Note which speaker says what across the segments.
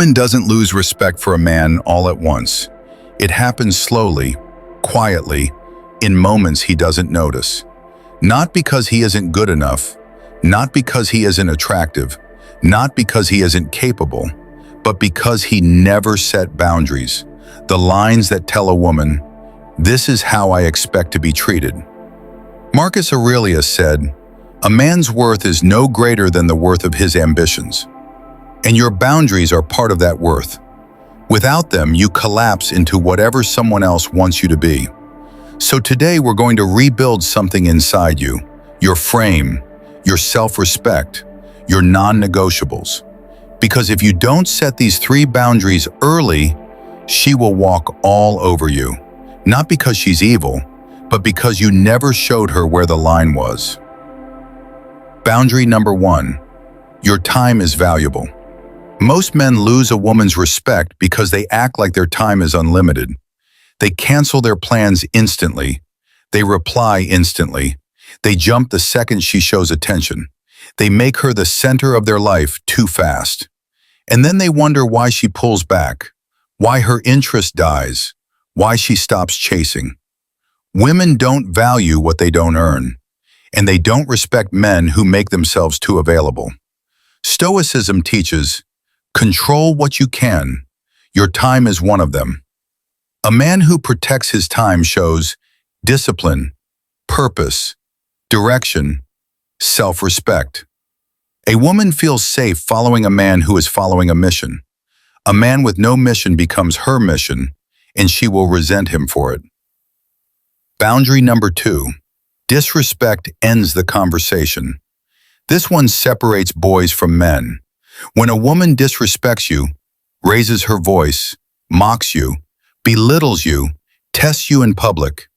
Speaker 1: Woman doesn't lose respect for a man all at once. It happens slowly, quietly, in moments he doesn't notice. Not because he isn't good enough, not because he isn't attractive, not because he isn't capable, but because he never set boundaries. The lines that tell a woman, "This is how I expect to be treated." Marcus Aurelius said, "A man's worth is no greater than the worth of his ambitions." And your boundaries are part of that worth. Without them, you collapse into whatever someone else wants you to be. So today we're going to rebuild something inside you, your frame, your self-respect, your non-negotiables. Because if you don't set these 3 boundaries early, she will walk all over you. Not because she's evil, but because you never showed her where the line was. Boundary number 1, your time is valuable. Most men lose a woman's respect because they act like their time is unlimited. They cancel their plans instantly. They reply instantly. They jump the second she shows attention. They make her the center of their life too fast. And then they wonder why she pulls back, why her interest dies, why she stops chasing. Women don't value what they don't earn, and they don't respect men who make themselves too available. Stoicism teaches, control what you can. Your time is one of them. A man who protects his time shows discipline, purpose, direction, self-respect. A woman feels safe following a man who is following a mission. A man with no mission becomes her mission, and she will resent him for it. Boundary number 2, disrespect ends the conversation. This one separates boys from men. When a woman disrespects you, raises her voice, mocks you, belittles you, tests you in public,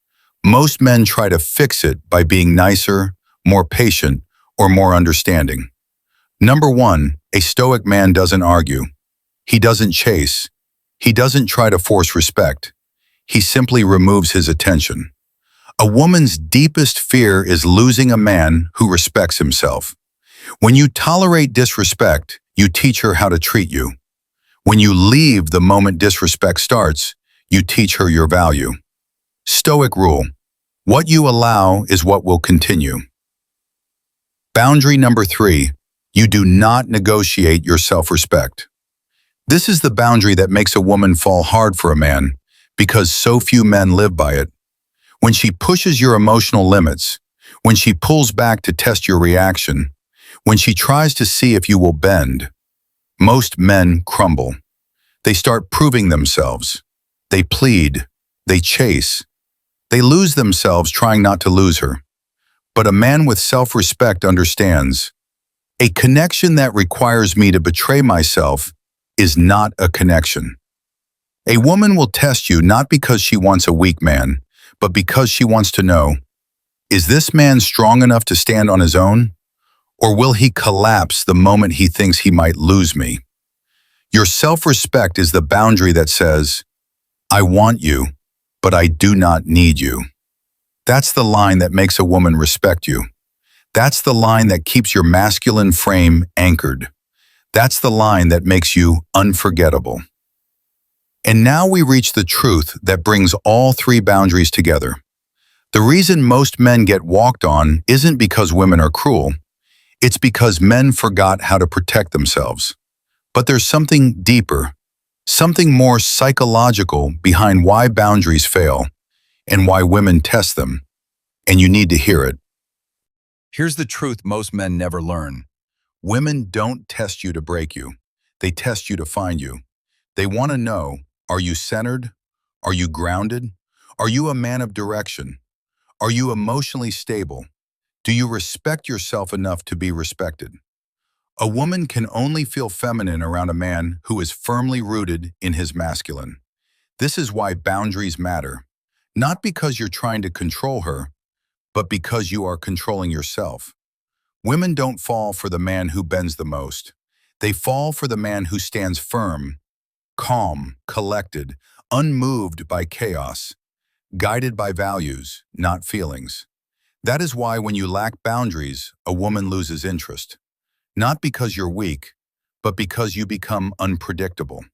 Speaker 1: most men try to fix it by being nicer, more patient, or more understanding. Number 1, a Stoic man doesn't argue. He doesn't chase. He doesn't try to force respect. He simply removes his attention. A woman's deepest fear is losing a man who respects himself. When you tolerate disrespect, you teach her how to treat you. When you leave the moment disrespect starts, you teach her your value. Stoic rule: what you allow is what will continue. Boundary number 3, you do not negotiate your self-respect. This is the boundary that makes a woman fall hard for a man because so few men live by it. When she pushes your emotional limits, when she pulls back to test your reaction, when she tries to see if you will bend, most men crumble. They start proving themselves. They plead. They chase. They lose themselves trying not to lose her. But a man with self-respect understands, a connection that requires me to betray myself is not a connection. A woman will test you not because she wants a weak man, but because she wants to know, is this man strong enough to stand on his own? Or will he collapse the moment he thinks he might lose me? Your self-respect is the boundary that says, I want you, but I do not need you. That's the line that makes a woman respect you. That's the line that keeps your masculine frame anchored. That's the line that makes you unforgettable. And now we reach the truth that brings all 3 boundaries together. The reason most men get walked on isn't because women are cruel. It's because men forgot how to protect themselves. But there's something deeper, something more psychological behind why boundaries fail and why women test them. And you need to hear it. Here's the truth most men never learn. Women don't test you to break you. They test you to find you. They want to know, are you centered? Are you grounded? Are you a man of direction? Are you emotionally stable? Do you respect yourself enough to be respected? A woman can only feel feminine around a man who is firmly rooted in his masculine. This is why boundaries matter. Not because you're trying to control her, but because you are controlling yourself. Women don't fall for the man who bends the most. They fall for the man who stands firm, calm, collected, unmoved by chaos, guided by values, not feelings. That is why when you lack boundaries, a woman loses interest. Not because you're weak, but because you become unpredictable.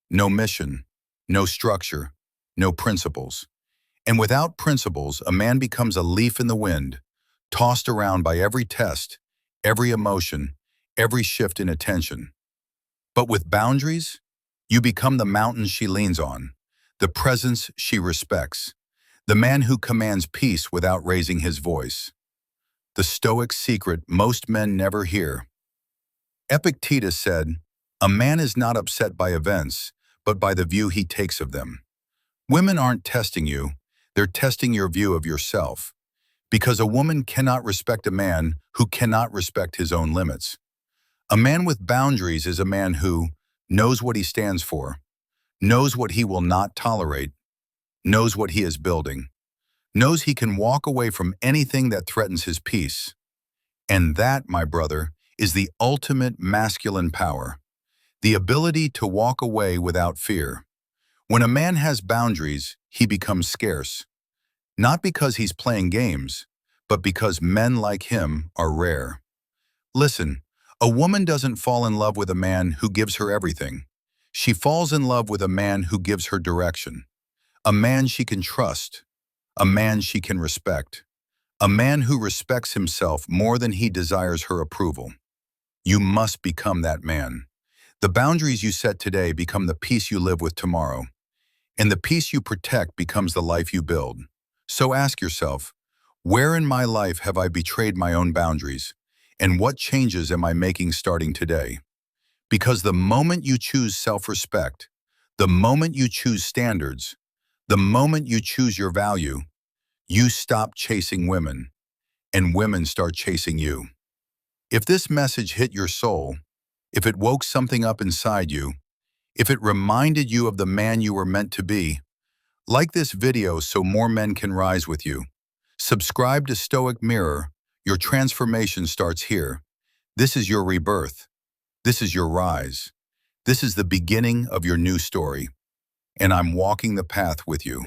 Speaker 1: No mission, no structure, no principles. And without principles, a man becomes a leaf in the wind, tossed around by every test, every emotion, every shift in attention. But with boundaries, you become the mountain she leans on, the presence she respects, the man who commands peace without raising his voice. The Stoic secret most men never hear. Epictetus said, "A man is not upset by events, but by the view he takes of them." Women aren't testing you, they're testing your view of yourself. Because a woman cannot respect a man who cannot respect his own limits. A man with boundaries is a man who knows what he stands for, knows what he will not tolerate, knows what he is building, knows he can walk away from anything that threatens his peace. And that, my brother, is the ultimate masculine power, the ability to walk away without fear. When a man has boundaries, he becomes scarce, not because he's playing games, but because men like him are rare. Listen, a woman doesn't fall in love with a man who gives her everything. She falls in love with a man who gives her direction, a man she can trust, a man she can respect, a man who respects himself more than he desires her approval. You must become that man. The boundaries you set today become the peace you live with tomorrow, and the peace you protect becomes the life you build. So ask yourself, where in my life have I betrayed my own boundaries, and what changes am I making starting today? Because the moment you choose self-respect, the moment you choose standards, the moment you choose your value, you stop chasing women, and women start chasing you. If this message hit your soul, if it woke something up inside you, if it reminded you of the man you were meant to be, like this video so more men can rise with you. Subscribe to Stoic Mirror. Your transformation starts here. This is your rebirth. This is your rise. This is the beginning of your new story. And I'm walking the path with you.